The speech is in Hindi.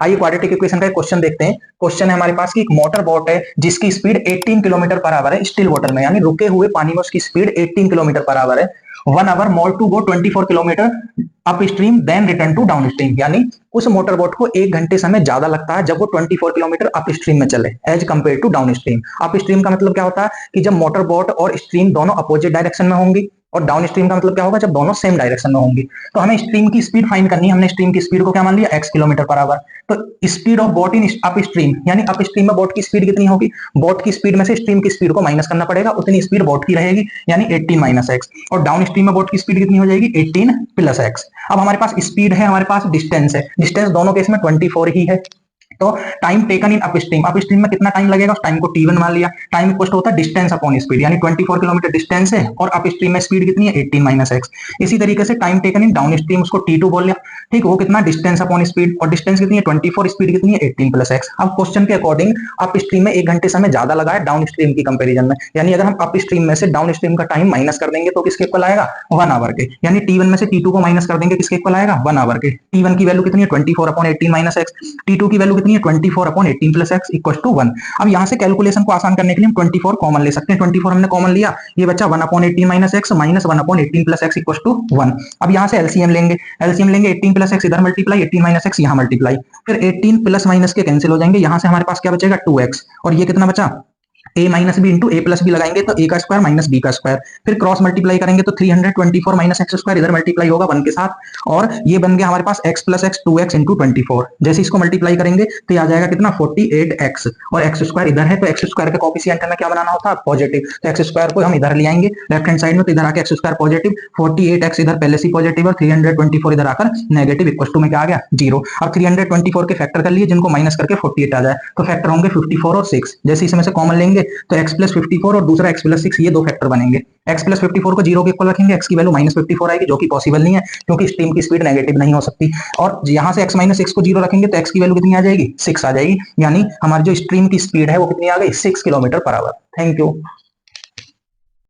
आइए क्वाड्रेटिक इक्वेशन का एक क्वेश्चन देखते हैं। क्वेश्चन है हमारे पास कि एक मोटर बोट है जिसकी स्पीड 18 किलोमीटर पर आवर है स्टिल वाटर में, यानी रुके हुए पानी में उसकी स्पीड 18 किलोमीटर पर आवर है। 1 hour more to go 24 kilometre up stream then return to down stream, यानी उस मोटर बोट को 1 घंटे समय ज्यादा लगता है जब वो 24 किलोमीटर अप स्ट्रीम में चले as compared to down stream. Up stream का मतलब क्या होता है कि जब मोटर बोट और स्ट्रीम दोनों अपोजिट डायरेक्शन में होंगी, और डाउन स्ट्रीम का मतलब क्या होगा जब दोनों सेम डायरेक्शन में होंगी। तो हमें स्ट्रीम की स्पीड फाइंड करनी है। हमने स्ट्रीम की स्पीड को क्या मान लिया, x किलोमीटर पर आवर। तो speed of boat in up stream, यानी अप स्ट्रीम में बोट की स्पीड कितनी होगी, बोट की स्पीड में से स्ट्रीम की स्पीड को माइनस करना पड़ेगा, उतनी स्पीड बोट की रहेगी, यानी 18 माइनस एक्स। और डाउन स्ट्रीम में बोट की स्पीड कितनी हो जाएगी, 18 प्लस एक्स। अब हमारे पास स्पीड है, हमारे पास डिस्टेंस है, डिस्टेंस दोनों केस में 24 ही है। तो time taken in up stream में कितना टाइम लगेगा, उस टाइम को t1 मान लिया। टाइम इक्वल होता है डिस्टेंस अपॉन स्पीड, यानी 24 किलोमीटर डिस्टेंस है और अप स्ट्रीम में स्पीड कितनी है, 18 माइनस एक्स। इसी तरीके से time taken in down stream, उसको t2 बोल लिया, ठीक। वो कितना, डिस्टेंस अपॉन स्पीड, और डिस्टेंस कितनी है 24, स्पीड कितनी है 18 प्लस एक्स। अब क्वेश्चन के अकॉर्डिंग अप स्ट्रीम में 1 घंटे समय ज्यादा लगा है डाउन स्ट्रीम की कंपेरिजन में, यानी अगर हम अप स्ट्रीम में से डाउन स्ट्रीम का टाइम माइनस कर देंगे तो किसके इक्वल आएगा, 1 आवर के। यानी t1 में से t2 को माइनस कर देंगे, किसके इक्वल आएगा, 1 आवर के। t1 की वैल्यू कितनी है 24 अपॉन 18 माइनस एक्स, t2 की वैल्यू कितनी है 24 upon 18 plus x equal to 1। अब यहां से कैलकुलेशन को आसान करने के लिए हम 24 कॉमन ले सकते हैं। 24 हमने कॉमन लिया, ये बच्चा 1 upon 18 minus x minus 1 upon 18 plus x equal to 1। अब यहां से एलसीएम लेंगे, 18 प्लस एक्स इधर मल्टीप्लाई, 18 माइनस एक्स यहां मल्टीप्लाई, फिर 18 प्लस माइनस के कैंसिल हो जाएंगे। यहां से हमारे पास क्या बचेगा 2x, और ये कितना बचा a minus b into a plus b लगाएंगे तो a का स्क्वायर माइनस b का स्क्वायर, फिर क्रॉस मल्टीप्लाई करेंगे तो 324 माइनस एक्स स्क्वायर इधर मल्टीप्लाई होगा 1 के साथ, और ये बन गया हमारे पास x plus x 2x into 24। जैसे इसको मल्टीप्लाई करेंगे तो ये आ जाएगा कितना 48x, और एक्स स्क्वायर इधर है तो एक्स स्क्वायर का कॉफिशिएंट हमें क्या बनाना होता है, पॉजिटिव। तो एक्स स्क्वायर को हम इधर ले आएंगे लेफ्ट हैंड साइड में, तो इधर आके एक्स स्क्वायर पॉजिटिव, 48x इधर पहले से पॉजिटिव और 324 इधर आकर नेगेटिव इक्वल टू में क्या आ गया 0। अब 324 के फैक्टर कर लिए जिनको माइनस करके 48 आ जाए, तो फैक्टर होंगे 54 और 6। जैसे इसमें से कॉमन लेंगे तो x प्लस 54 और दूसरा x प्लस 6, ये दो फैक्टर बनेंगे। x प्लस 54 को 0 के इक्वल रखेंगे, x की वैल्यू माइनस 54 आएगी, जो कि पॉसिबल नहीं है क्योंकि स्ट्रीम की स्पीड नेगेटिव नहीं हो सकती। और यहां से x माइनस 6 को 0 रखेंगे तो x की वैल्यू कितनी आ जाएगी, 6 आ जाएगी, यानी हमारी जो स्ट्रीम की स्पीड है वो कितनी आ गई, 6 kilometre per hour. Thank you.